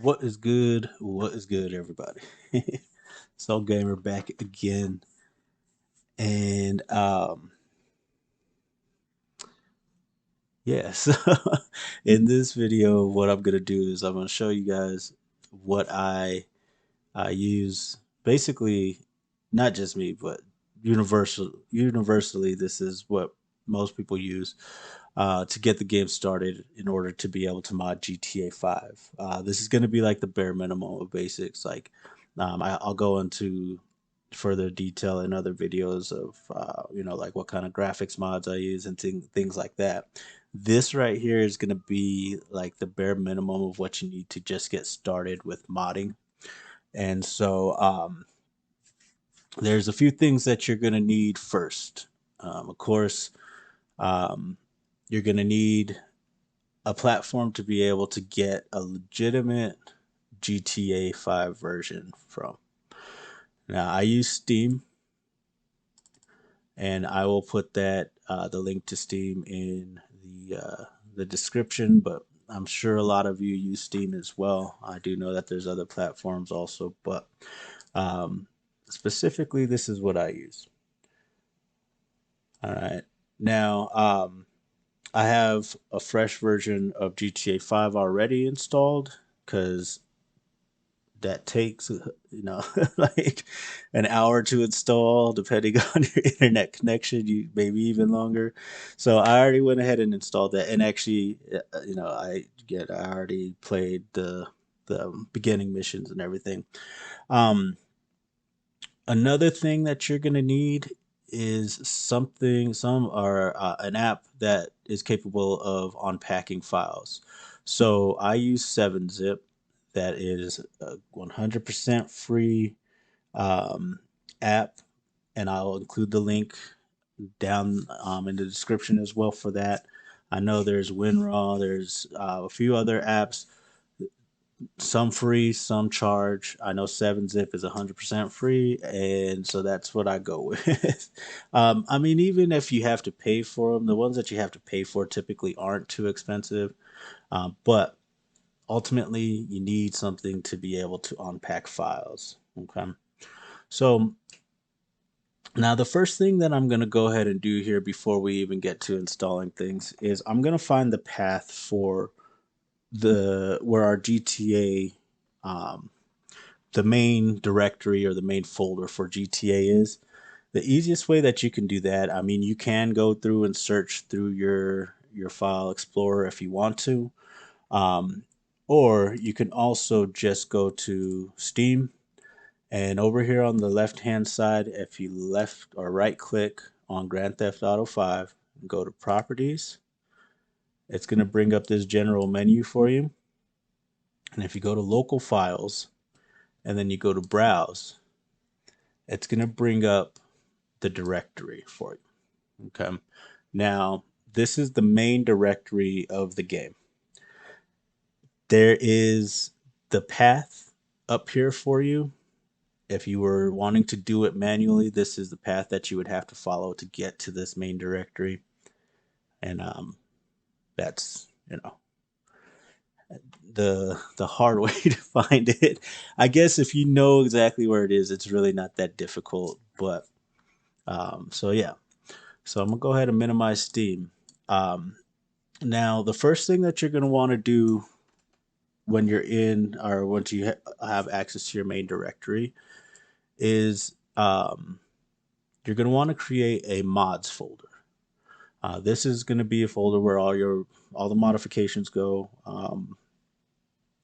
What is good? What is good, everybody? Soul Gamer back again, and yes, in this video, what I'm gonna do is I'm gonna show you guys what I use. Basically, not just me, but universally, this is what most people use to get the game started in order to be able to mod GTA 5. This is going to be like the bare minimum of basics. Like, I'll go into further detail in other videos of, like what kind of graphics mods I use and things like that. This right here is going to be like the bare minimum of what you need to just get started with modding. And so, there's a few things that you're going to need first. Of course, um, you're going to need a platform to be able to get a legitimate GTA 5 version from. Now, I use Steam, and I will put the link to Steam in the description. But I'm sure a lot of you use Steam as well. I do know that there's other platforms also, but um, specifically, this is what I use. All right. Now, I have a fresh version of GTA 5 already installed because that takes like an hour to install depending on your internet connection, you maybe even longer. So I already went ahead and installed that, and actually I already played the beginning missions and everything. um Another thing that you're going to need is some are an app that is capable of unpacking files. So I use 7-zip. That is a 100% free um, app, and I'll include the link down in the description as well for that. I know there's WinRAR, there's a few other apps, some free, some charge. I know 7-zip is 100% free, and so that's what I go with. I mean, even if you have to pay for them, the ones that you have to pay for typically aren't too expensive, but ultimately you need something to be able to unpack files. Okay. So now the first thing that I'm going to go ahead and do here before we even get to installing things is I'm going to find the path for the where our GTA the main directory or the main folder for GTA is. The easiest way that you can do that, I mean, you can go through and search through your file explorer if you want to, um, or you can also just go to Steam, and over here on the left hand side, if you left or right click on Grand Theft Auto 5 and go to Properties, it's going to bring up this general menu for you. And if you go to Local Files and then you go to Browse, it's going to bring up the directory for you. Okay. Now, this is the main directory of the game. There is the path up here for you. If you were wanting to do it manually, this is the path that you would have to follow to get to this main directory. And that's, the hard way to find it. I guess if you know exactly where it is, it's really not that difficult. But so yeah, so I'm gonna go ahead and minimize Steam. Um, Now, the first thing that you're going to want to do when you're in or once you have access to your main directory is you're going to want to create a mods folder. This is going to be a folder where all the modifications go.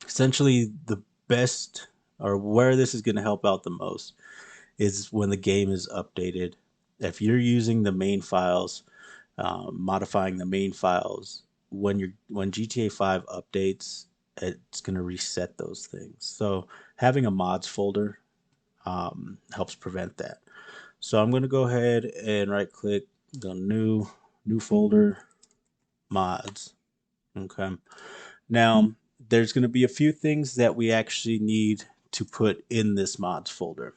Essentially, the best or where this is going to help out the most is when the game is updated. If you're using the main files, modifying the main files when GTA 5 updates, it's going to reset those things. So having a mods folder helps prevent that. So I'm going to go ahead and right click, go new folder, mods. Okay. Now there's going to be a few things that we actually need to put in this mods folder.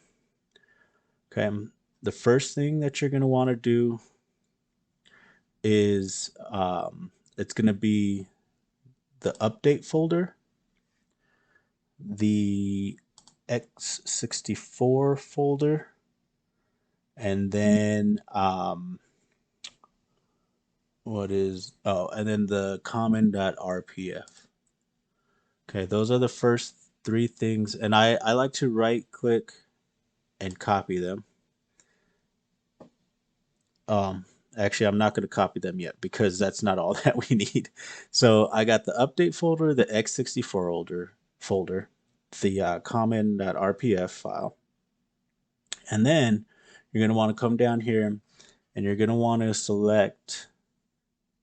Okay. The first thing that you're going to want to do is it's going to be the update folder. the x64 folder, and then and then the common.rpf. Okay, those are the first three things, and I like to right click and copy them. Um, Actually, I'm not going to copy them yet because that's not all that we need. So I got the update folder, the x64 folder, the common.rpf file, and then you're going to want to come down here and you're going to want to select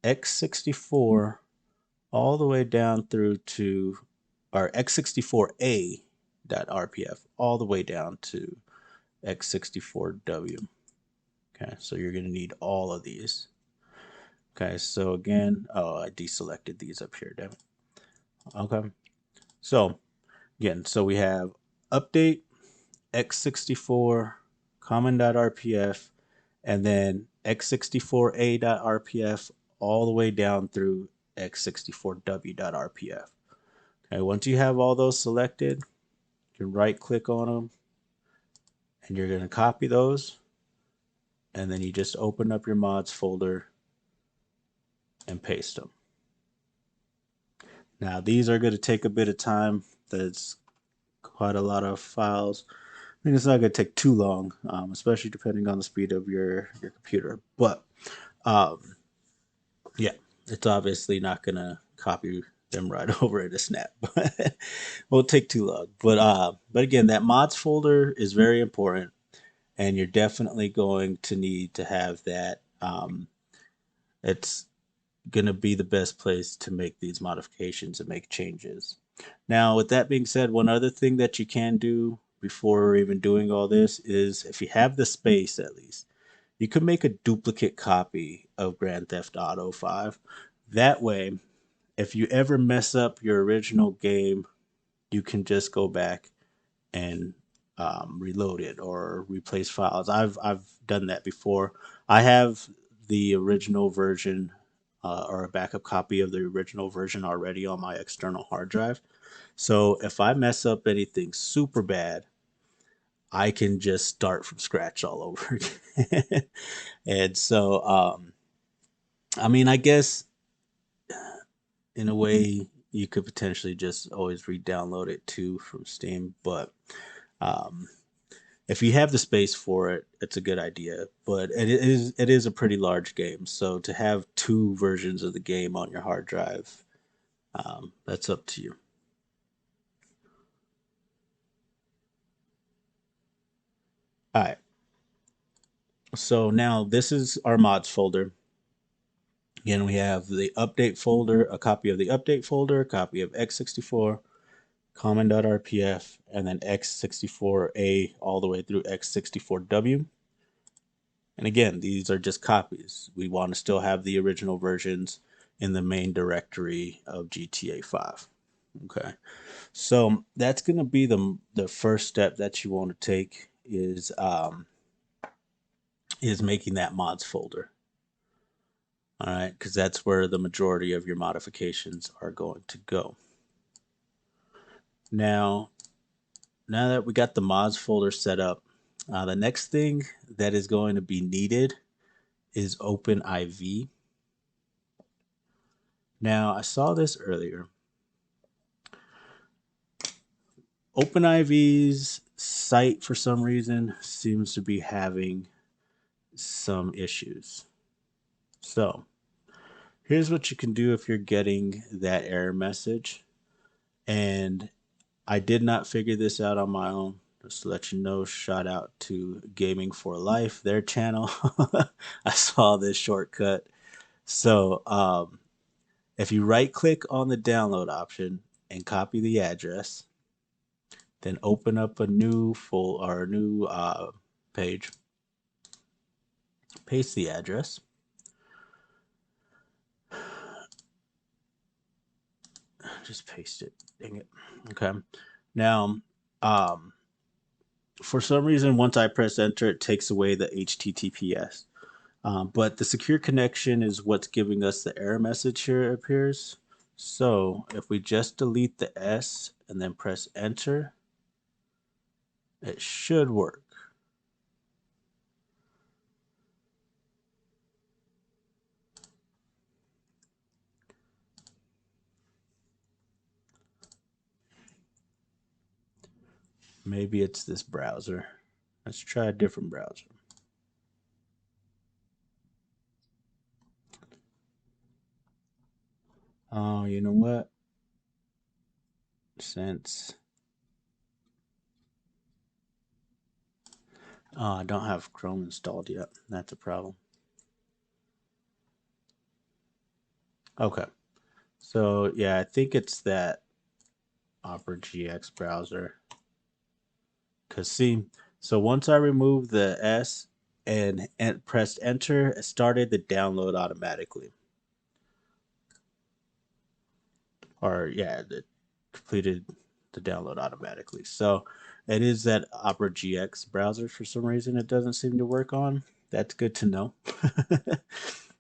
x64 all the way down through to our x64a.rpf all the way down to x64w. Okay, so you're going to need all of these. Okay, so again, I deselected these up here, damn it. Okay, so again, so we have update x64 common.rpf and then x64a.rpf all the way down through x64w.rpf. Okay, once you have all those selected, you can right click on them and you're going to copy those, and then you just open up your mods folder and paste them. Now these are going to take a bit of time. That's quite a lot of files. I mean, it's not going to take too long, especially depending on the speed of your computer. But yeah, it's obviously not going to copy them right over at a snap. But won't take too long. But again, that mods folder is very important, and you're definitely going to need to have that. It's going to be the best place to make these modifications and make changes. Now, with that being said, one other thing that you can do before even doing all this is, if you have the space at least, you could make a duplicate copy of Grand Theft Auto 5. That way, if you ever mess up your original game, you can just go back and reload it or replace files. I've done that before. I have the original version or a backup copy of the original version already on my external hard drive. So if I mess up anything super bad, I can just start from scratch all over again. And so, I mean, I guess in a way you could potentially just always re-download it too from Steam, but um, if you have the space for it, it's a good idea. But it is a pretty large game, so to have two versions of the game on your hard drive, that's up to you. All right. So now this is our mods folder. Again, we have the update folder, a copy of the update folder, a copy of x64, common.rpf, and then x64a all the way through x64w. And again, these are just copies. We want to still have the original versions in the main directory of GTA5. Okay, so that's going to be the first step that you want to take is making that mods folder. All right, because that's where the majority of your modifications are going to go. Now that we got the mods folder set up, the next thing that is going to be needed is OpenIV. Now, I saw this earlier. OpenIV's site, for some reason, seems to be having some issues. So, here's what you can do if you're getting that error message. And I did not figure this out on my own. Just to let you know, shout out to Gaming for Life, their channel. I saw this shortcut. So, if you right click on the download option and copy the address, then open up a new page, paste the address, just paste it, dang it. Okay, now for some reason once I press enter it takes away the HTTPS, but the secure connection is what's giving us the error message here, it appears. So if we just delete the S and then press enter, it should work. Maybe it's this browser. Let's try a different browser. Oh, you know what? Since I don't have Chrome installed yet, that's a problem. Okay, so yeah, I think it's that Opera GX browser. Cause see, so once I removed the S and pressed enter, it started the download automatically. Or yeah, it completed the download automatically. So it is that Opera GX browser for some reason it doesn't seem to work on. That's good to know.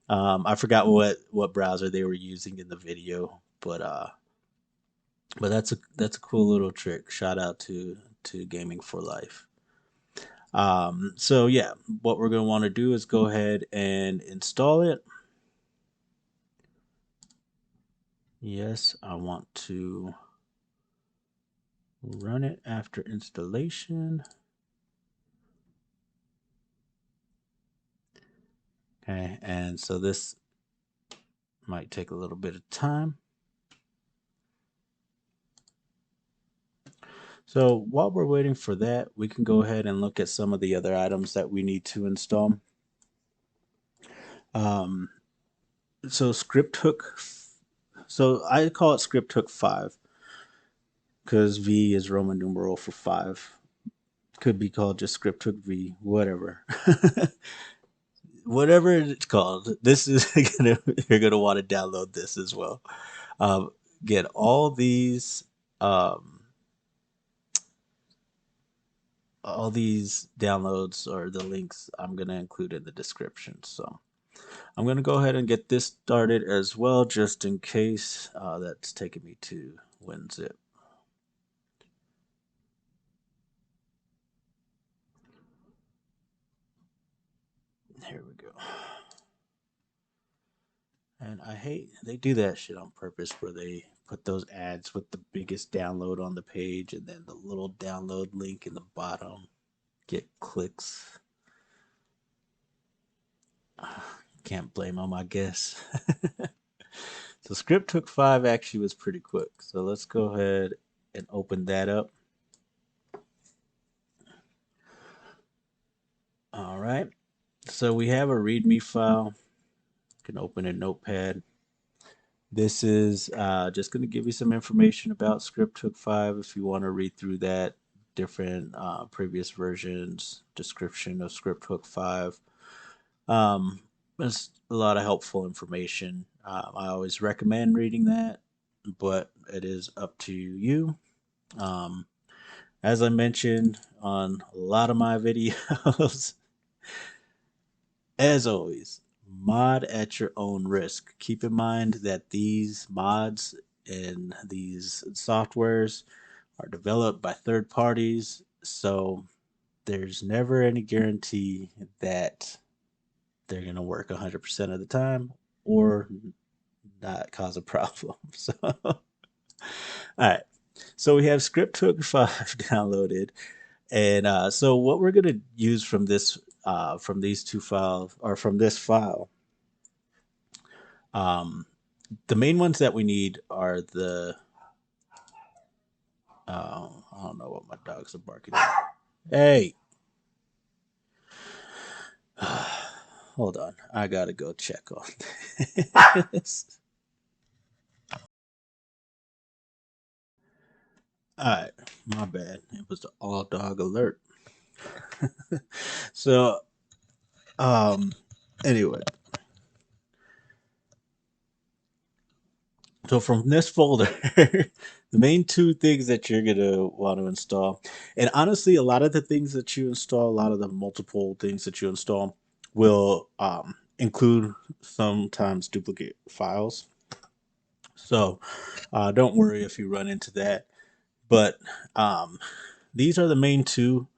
I forgot what browser they were using in the video, but that's a cool little trick. Shout out to Gaming for Life. So yeah, what we're going to want to do is go ahead and install it. Yes, I want to run it after installation. Okay, and so this might take a little bit of time. So while we're waiting for that, we can go ahead and look at some of the other items that we need to install. Um, so so I call it ScriptHookV because V is Roman numeral for 5. Could be called just ScriptHookV, whatever. Whatever it's called, this is you're gonna want to download this as well. Get um, all these downloads or the links I'm gonna include in the description. So I'm gonna go ahead and get this started as well, just in case. That's taking me to WinZip. Here we go. And I hate they do that shit on purpose where they put those ads with the biggest download on the page and then the little download link in the bottom. Get clicks. Can't blame them, I guess. So ScriptHookV actually was pretty quick. So let's go ahead and open that up. All right. So we have a README file. You can open a notepad. This is just going to give you some information about ScriptHookV if you want to read through that, different previous versions, description of ScriptHookV. There's a lot of helpful information. I always recommend reading that, but it is up to you. Um, as I mentioned on a lot of my videos, as always, mod at your own risk. Keep in mind that these mods and these softwares are developed by third parties, so there's never any guarantee that they're going to work 100% of the time or not cause a problem. So, all right. So we have ScriptHookV downloaded. And so what we're going to use from these two files, or from this file, um, the main ones that we need are I don't know what my dogs are barking at. Hey, hold on. I got to go check on this. All right, my bad. It was the all dog alert. So, um, anyway, so from this folder, the main two things that you're gonna want to install, and honestly, a lot of the things that you install, a lot of the multiple things that you install, will include sometimes duplicate files. So don't worry if you run into that. But these are the main two.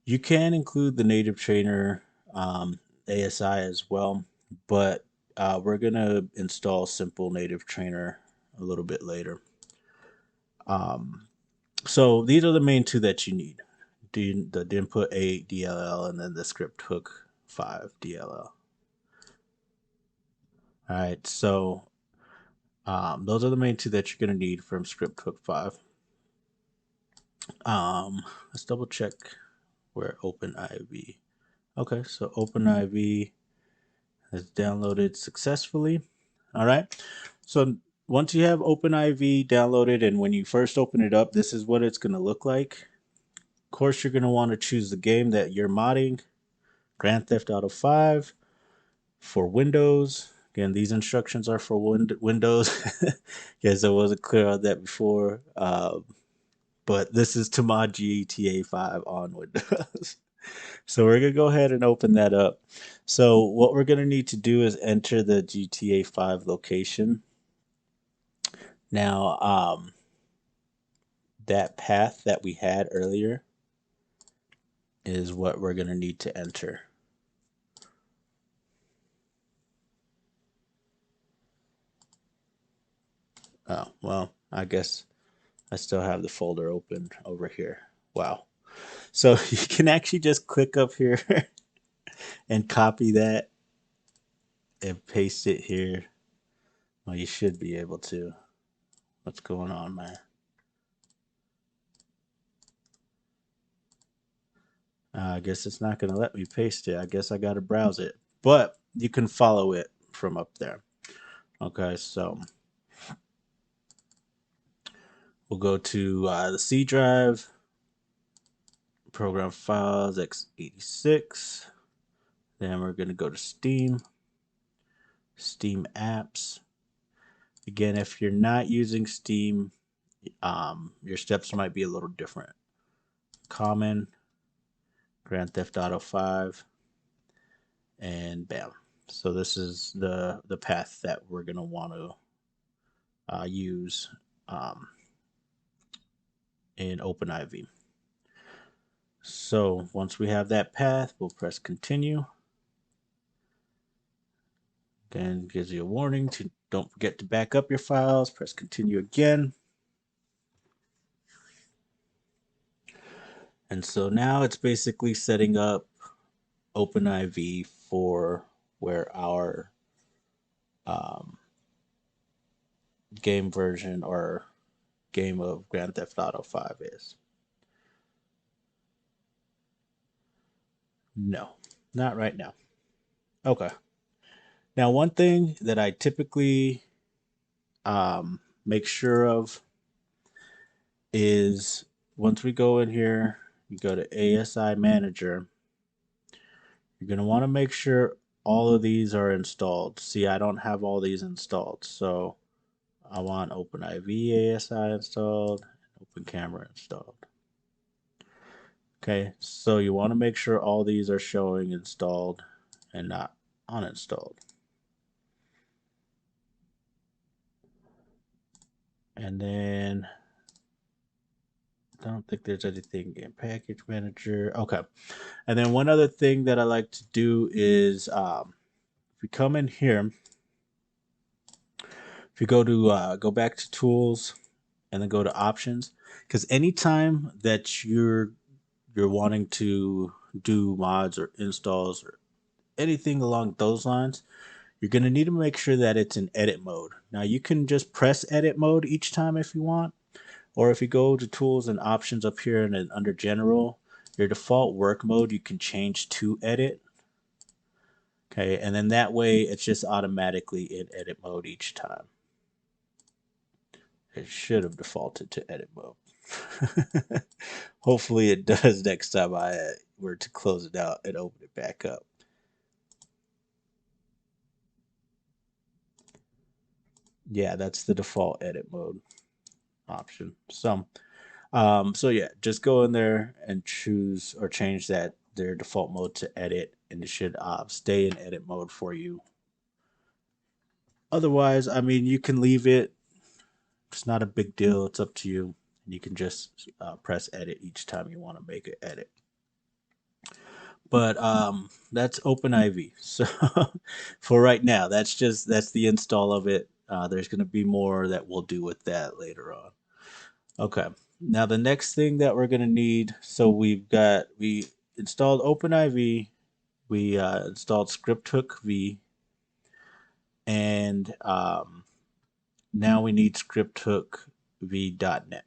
You can include the native trainer ASI as well, but we're going to install simple native trainer a little bit later. So these are the main two that you need. The input 8 DLL and then the ScriptHookV DLL. All right, so those are the main two that you're going to need from ScriptHookV. Let's double check where OpenIV. Okay, so OpenIV has downloaded successfully. All right, so once you have OpenIV downloaded and when you first open it up, this is what it's going to look like. Of course, you're going to want to choose the game that you're modding. Grand Theft Auto 5 for Windows. Again, these instructions are for Windows. Guess I wasn't clear on that before. But this is to mod GTA5 on Windows. So we're going to go ahead and open that up. So what we're going to need to do is enter the GTA5 location. Now, that path that we had earlier is what we're going to need to enter. Oh, well, I guess I still have the folder open over here. Wow. So you can actually just click up here and copy that and paste it here. Well, you should be able to. What's going on, man? I guess it's not going to let me paste it. I guess I got to browse it. But you can follow it from up there. Okay, so we'll go to the C drive, program files, x86. Then we're going to go to Steam, Steam apps. Again, if you're not using Steam, your steps might be a little different. Common, Grand Theft Auto 5, and bam. So this is the path that we're going to want to use in OpenIV. So once we have that path, we'll press continue. Again, gives you a warning to don't forget to back up your files. Press continue again. And so now it's basically setting up OpenIV for where our game version or game of Grand Theft Auto 5 is. No, not right now. Okay. Now, one thing that I typically make sure of is once we go in here, you go to ASI Manager, you're going to want to make sure all of these are installed. See, I don't have all these installed. So I want OpenIV ASI installed, Open Camera installed. Okay, so you want to make sure all these are showing installed and not uninstalled. And then I don't think there's anything in Package Manager. Okay. And then one other thing that I like to do is if you come in here, if you go back to Tools and then go to Options, because anytime that you're wanting to do mods or installs or anything along those lines, you're going to need to make sure that it's in edit mode. Now you can just press edit mode each time if you want, or if you go to Tools and Options up here and then under General, your default work mode you can change to edit. Okay, and then that way it's just automatically in edit mode each time. It should have defaulted to edit mode. Hopefully it does next time I were to close it out and open it back up. Yeah, that's the default edit mode option. So yeah, just go in there and choose or change that their default mode to edit, and it should stay in edit mode for you Otherwise, I mean, you can leave it. It's not a big deal. It's up to you. You can just press edit each time you want to make an edit. But that's OpenIV. So for right now, that's the install of it. There's going to be more that we'll do with that later on. Okay. Now the next thing that we're going to need. So we installed OpenIV. We installed ScriptHookV, and now we need ScriptHookV.net.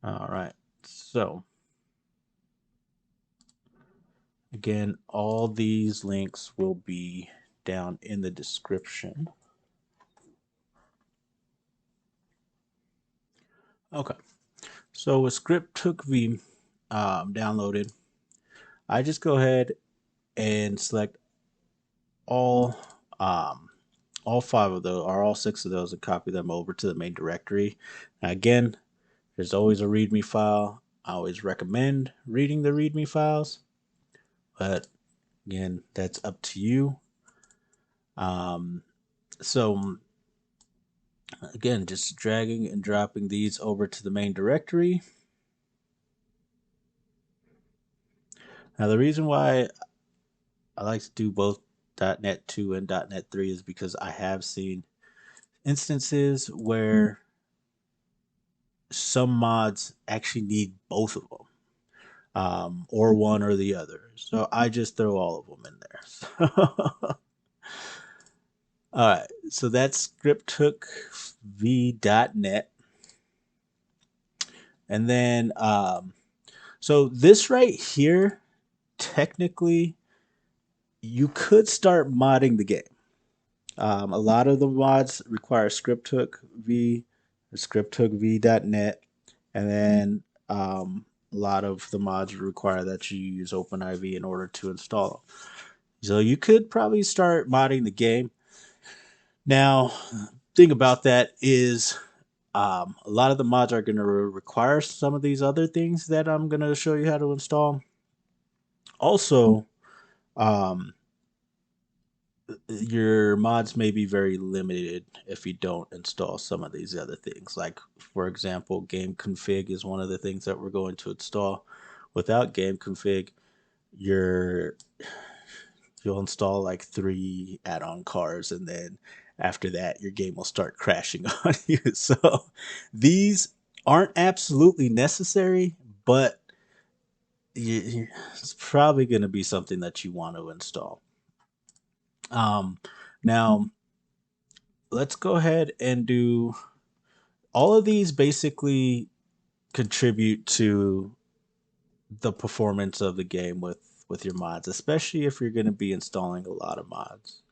All right. So again, all these links will be down in the description. Okay. So with ScriptHookV downloaded, I just go ahead and select all um, all five of those or all six of those and copy them over to the main directory. Now again, there's always a README file. I always recommend reading the README files, but again, that's up to you. So again, just dragging and dropping these over to the main directory. Now the reason why I like to do both .NET 2 and .NET 3 is because I have seen instances where some mods actually need both of them, or one or the other. So I just throw all of them in there. All right, so that's ScriptHookV.net. And then, so this right here, technically, you could start modding the game. A lot of the mods require ScriptHookV, ScriptHookV.net, and then a lot of the mods require that you use OpenIV in order to install them. So you could probably start modding the game. Now, thing about that is a lot of the mods are going to require some of these other things that I'm going to show you how to install. Also, um, your mods may be very limited if you don't install some of these other things. Like, for example, Gamconfig is one of the things that we're going to install. Without Gamconfig, you'll install like 3 add-on cars, and then after that, your game will start crashing on you. So these aren't absolutely necessary, but it's probably going to be something that you want to install. Um, Now, let's go ahead and do all of these basically contribute to the performance of the game with your mods, especially if you're going to be installing a lot of mods.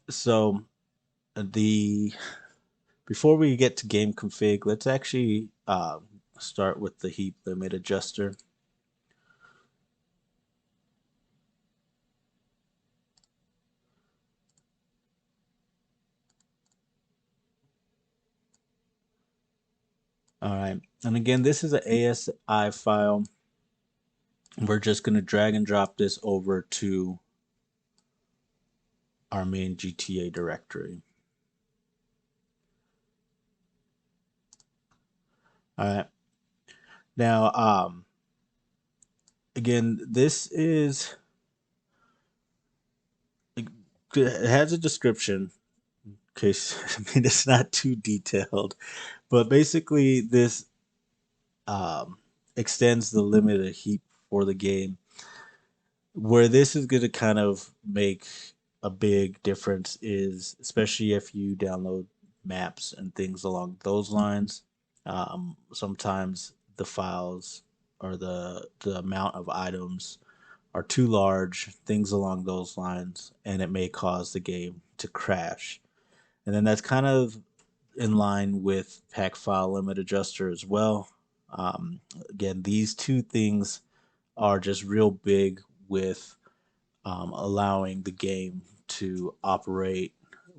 So the before we get to game config, let's actually start with the heap limit adjuster. All right, and again, this is an ASI file. We're just going to drag and drop this over to our main GTA directory. All right. Now, again, this is it has a description in case I mean it's not too detailed, but basically this um, extends the limit of heap for the game. Where this is going to kind of make a big difference is especially if you download maps and things along those lines. Sometimes the files or the amount of items are too large, things along those lines, and it may cause the game to crash. And then that's kind of in line with Packfile limit adjuster as well. Again, these two things are just real big with allowing the game to operate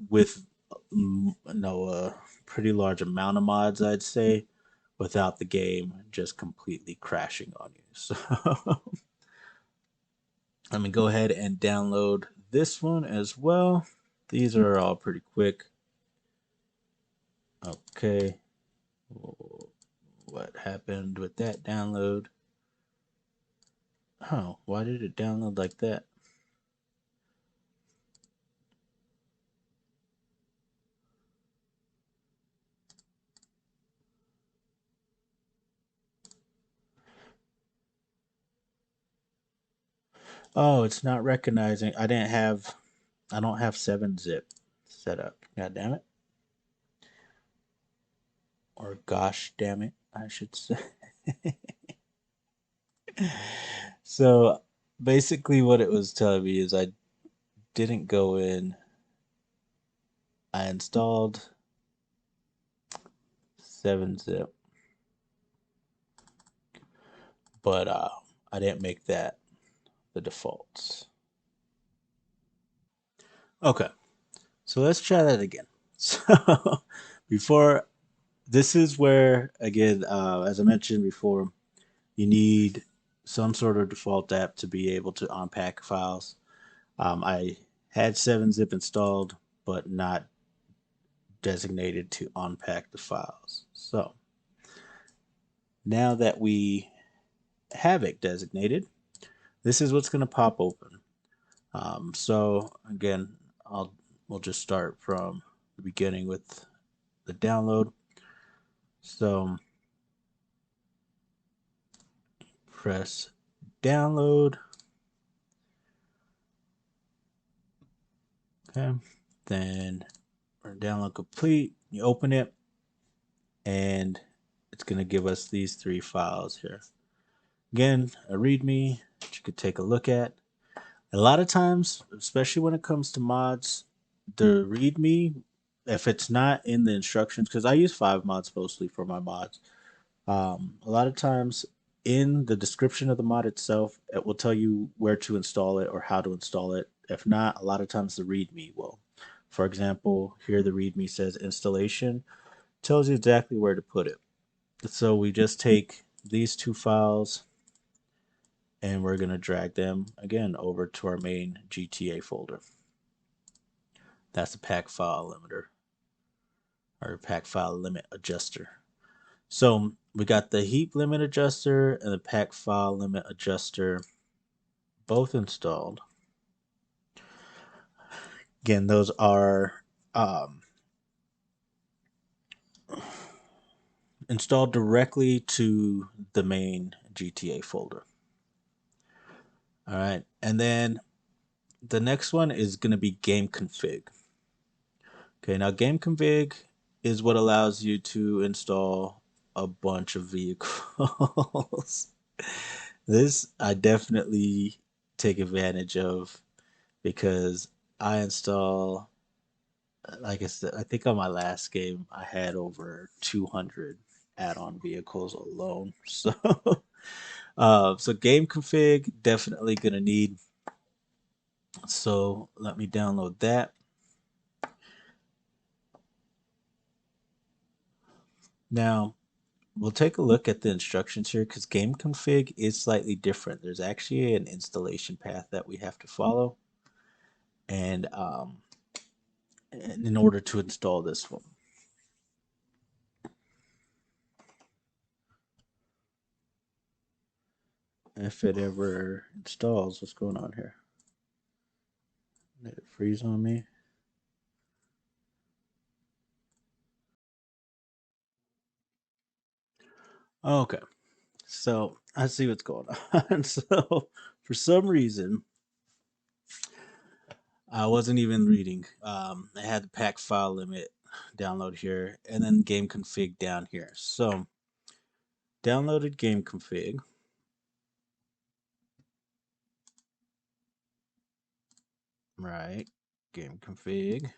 with a pretty large amount of mods, I'd say, without the game just completely crashing on you. So Let me go ahead and download this one as well. These are all pretty quick. Okay. What happened with that download? Oh, why did it download like that? Oh, it's not recognizing. I don't have 7-zip set up. God damn it. Or gosh damn it, I should say. So basically what it was telling me is I didn't go in. I installed 7-zip, but I didn't make that the defaults. Okay, so let's try that again. So before, this is where, again, as I mentioned before, you need some sort of default app to be able to unpack files. I had 7-zip installed, but not designated to unpack the files. So now that we have it designated, this is what's going to pop open. So again, we'll just start from the beginning with the download. So press download. Okay. Then download complete. You open it, and it's going to give us these 3 files here. Again, a README that you could take a look at. A lot of times, especially when it comes to mods, the README, if it's not in the instructions, because I use 5 mods mostly for my mods, a lot of times in the description of the mod itself, it will tell you where to install it or how to install it. If not, a lot of times the README will. For example, here the README says installation, tells you exactly where to put it. So we just take these 2 files and we're going to drag them again over to our main GTA folder. That's a Packfile limiter or Packfile limit adjuster. So we got the heap limit adjuster and the Packfile limit adjuster both installed. Again, those are installed directly to the main GTA folder. All right, and then the next one is going to be Gamconfig. Okay, now Gamconfig is what allows you to install a bunch of vehicles. This I definitely take advantage of because I install, like I said, I think on my last game I had over 200 add-on vehicles alone. So, so Gamconfig definitely gonna need. So let me download that. Now we'll take a look at the instructions here because Gamconfig is slightly different. There's actually an installation path that we have to follow, and in order to install this one. If it ever installs, what's going on here? Did it freeze on me? Okay, so I see what's going on. So for some reason, I wasn't even reading. I had the pack file limit download here, and then game config down here. So downloaded game config. Right, game config.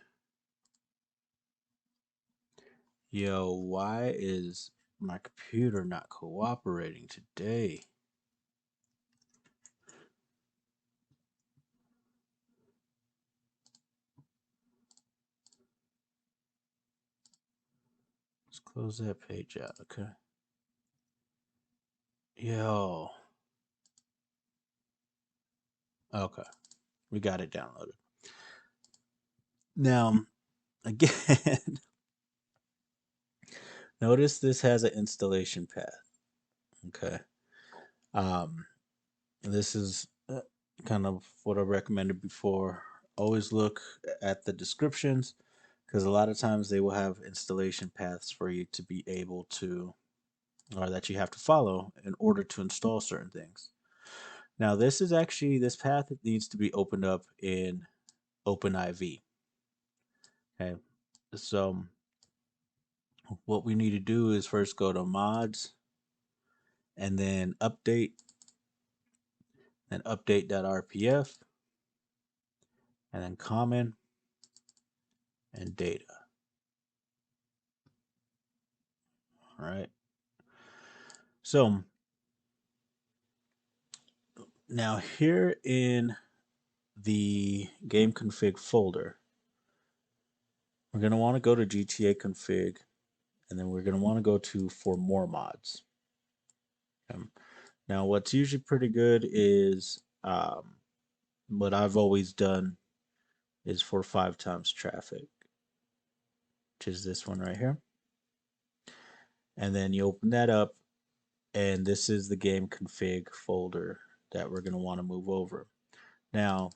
Yo, why is my computer not cooperating today? Let's close that page out, okay? Yo. Okay, we got it downloaded. Now, again, notice this has an installation path. Okay. Um, this is kind of what I recommended before. Always look at the descriptions because a lot of times they will have installation paths for you to be able to, or that you have to follow in order to install certain things. Now, this path needs to be opened up in OpenIV. Okay. So, what we need to do is first go to mods and then update.rpf and then common and data. All right. So now here in the game config folder, we're going to want to go to GTA config and then we're going to want to go to for more mods. Now, what's usually pretty good is what I've always done is for 5 times traffic, which is this one right here. And then you open that up, and this is the game config folder that we're going to want to move over. Now,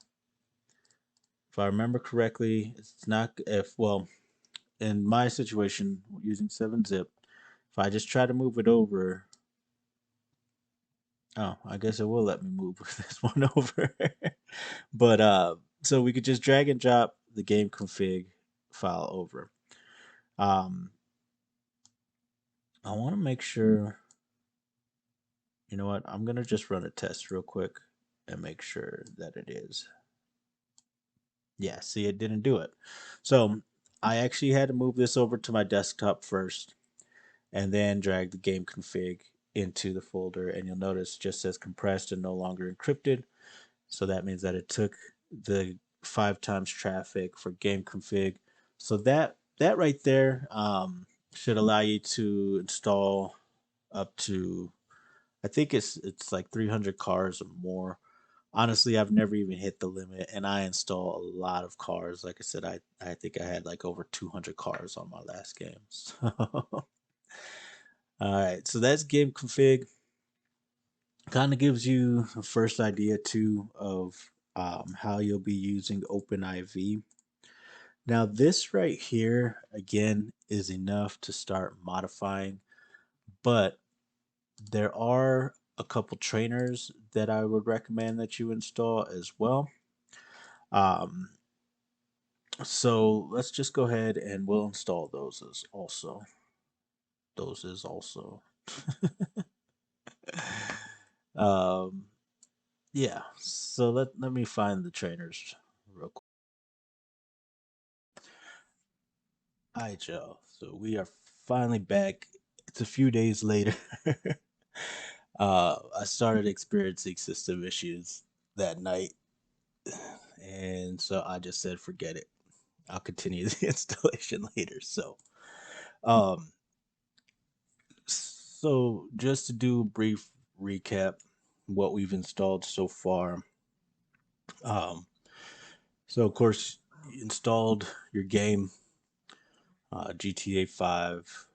if I remember correctly, it's not if well, in my situation using 7-zip, if I just try to move it over, oh, I guess it will let me move this one over. But so we could just drag and drop the game config file over. Um, I want to make sure. You know what? I'm gonna just run a test real quick and make sure that it is. Yeah, see, it didn't do it. So I actually had to move this over to my desktop first and then drag the game config into the folder. And you'll notice it just says compressed and no longer encrypted. So that means that it took the 5 times traffic for game config. So that right there should allow you to install up to, I think it's like 300 cars or more. Honestly, I've never even hit the limit, and I install a lot of cars. Like I said, I think I had like over 200 cars on my last game. So, all right, so that's game config. Kind of gives you a first idea too of how you'll be using OpenIV. Now, this right here again is enough to start modifying, but there are a couple trainers that I would recommend that you install as well. Um, so let's just go ahead and we'll install those as also. Those is also. um, yeah. So let me find the trainers real quick. All right, y'all. So we are finally back. It's a few days later. I started experiencing system issues that night, and so I just said, forget it. I'll continue the installation later. Um, so just to do a brief recap, what we've installed so far. Um, so of course, you installed your game, GTA 5.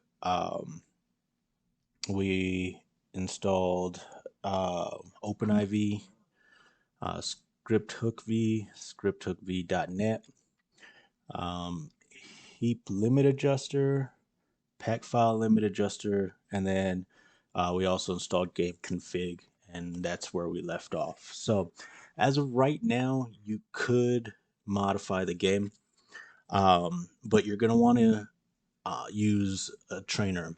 We installed OpenIV, ScriptHookV, um, Heap limit adjuster, Packfile limit adjuster, and then we also installed Gamconfig, and that's where we left off. So, as of right now, you could modify the game, but you're going to want to use a trainer.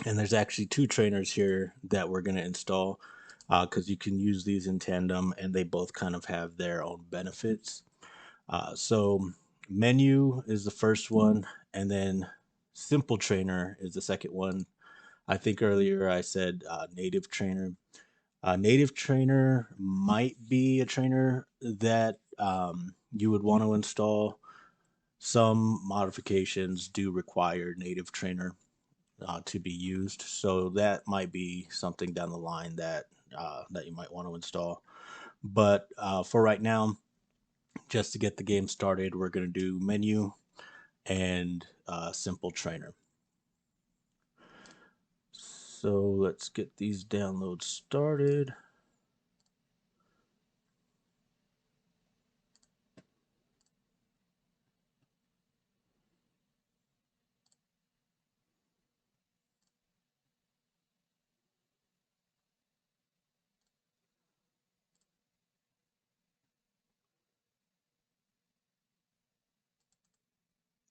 And there's actually 2 trainers here that we're going to install because you can use these in tandem, and they both kind of have their own benefits. So, Menyoo is the first one, and then Simple Trainer is the second one. I think earlier I said native trainer. Native trainer might be a trainer that you would want to install. Some modifications do require native trainer to be used, so that might be something down the line that that you might want to install. But for right now, just to get the game started, we're going to do Menyoo and Simple Trainer. So let's get these downloads started.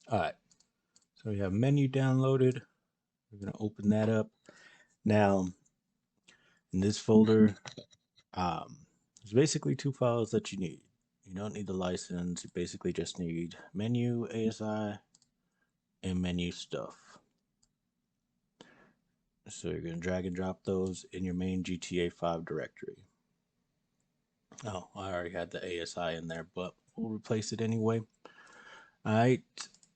All right, so we have Menyoo downloaded. We're going to open that up. Now, in this folder, there's basically two files that you need. You don't need the license. You basically just need Menyoo, ASI, and Menyoo stuff. So you're going to drag and drop those in your main GTA5 directory. Oh, I already had the ASI in there, but we'll replace it anyway. All right,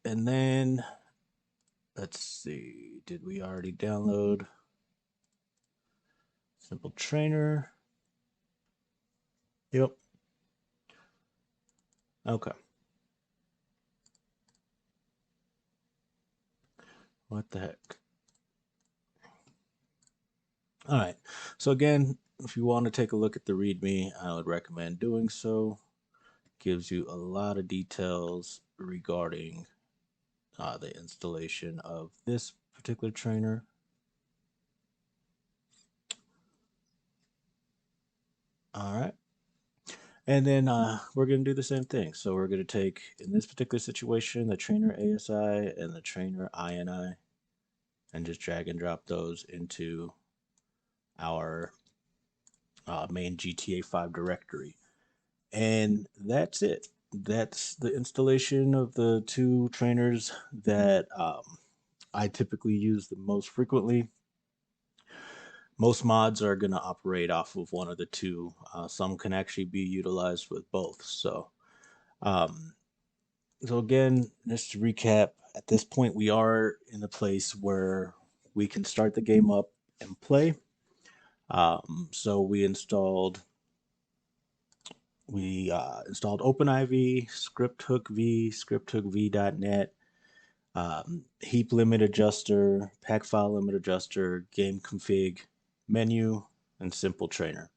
and then let's see, did we already download Simple Trainer? Yep. Okay. What the heck? All right. So again, if you want to take a look at the README, I would recommend doing so. Gives you a lot of details regarding the installation of this particular trainer. All right. And then we're going to do the same thing. So we're going to take, in this particular situation, the trainer ASI and the trainer INI, and just drag and drop those into our main GTA5 directory. And that's it. That's the installation of the two trainers that I typically use the most frequently. Most mods are going to operate off of one of the two. Some can actually be utilized with both. So again, just to recap, at this point we are in a place where we can start the game up and play. So we installed OpenIV, ScriptHookV, ScriptHookV.net, Heap limit adjuster, Packfile limit adjuster, Gamconfig, Menyoo, and Simple Trainer.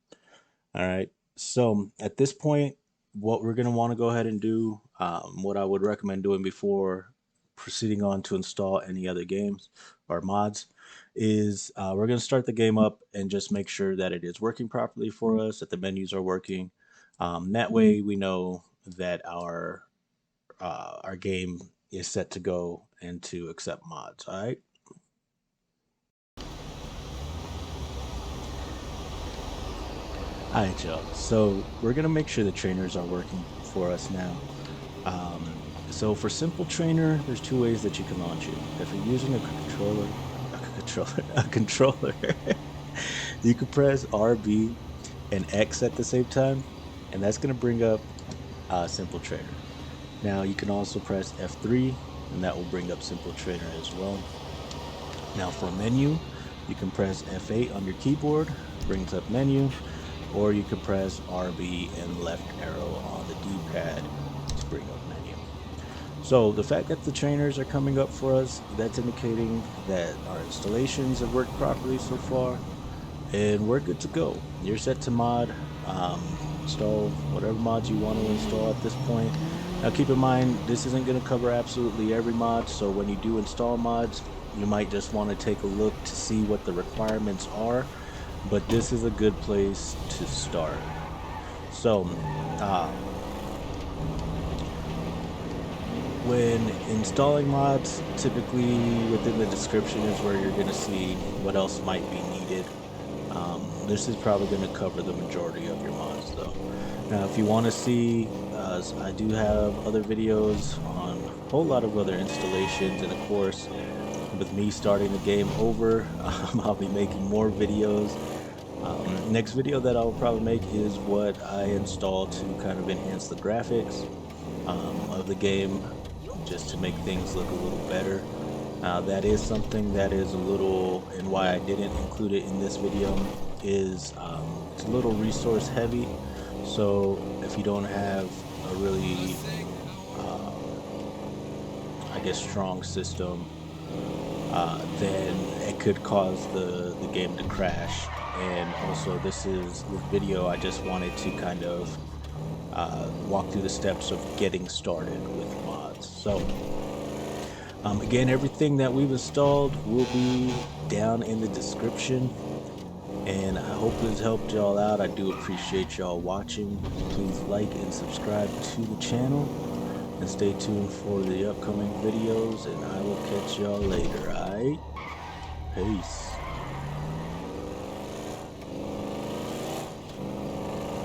All right. So at this point, what we're going to want to go ahead and do, what I would recommend doing before proceeding on to install any other games or mods, is we're going to start the game up and just make sure that it is working properly for us, that the menus are working. That way we know that our game is set to go and to accept mods. All right. All right, y'all. So we're gonna make sure the trainers are working for us now. So for Simple Trainer, there's two ways that you can launch it. If you're using a controller, you can press RB and X at the same time, and that's gonna bring up Simple Trainer. Now you can also press F3, and that will bring up Simple Trainer as well. Now for Menyoo, you can press F8 on your keyboard, brings up Menyoo, or you can press RB and left arrow on the D-pad to bring up Menyoo. So the fact that the trainers are coming up for us, that's indicating that our installations have worked properly so far, and we're good to go. You're set to mod, install whatever mods you want to install at this point. Now keep in mind, this isn't going to cover absolutely every mod, so when you do install mods, you might just want to take a look to see what the requirements are, but this is a good place to start. So when installing mods, typically within the description is where you're going to see what else might be needed. This is probably going to cover the majority of your mods though. Now if you want to see, I do have other videos on a whole lot of other installations, and of course with me starting the game over, I'll be making more videos. Next video that I'll probably make is what I installed to kind of enhance the graphics of the game, just to make things look a little better. That is something that is a little, and why I didn't include it in this video, is it's a little resource heavy. So if you don't have a really, I guess, strong system, then it could cause the game to crash. And also, this video. I just wanted to kind of walk through the steps of getting started with mods. So again, everything that we've installed will be down in the description. And I hope this helped y'all out. I do appreciate y'all watching. Please like and subscribe to the channel. And stay tuned for the upcoming videos. And I will catch y'all later, alright? Peace.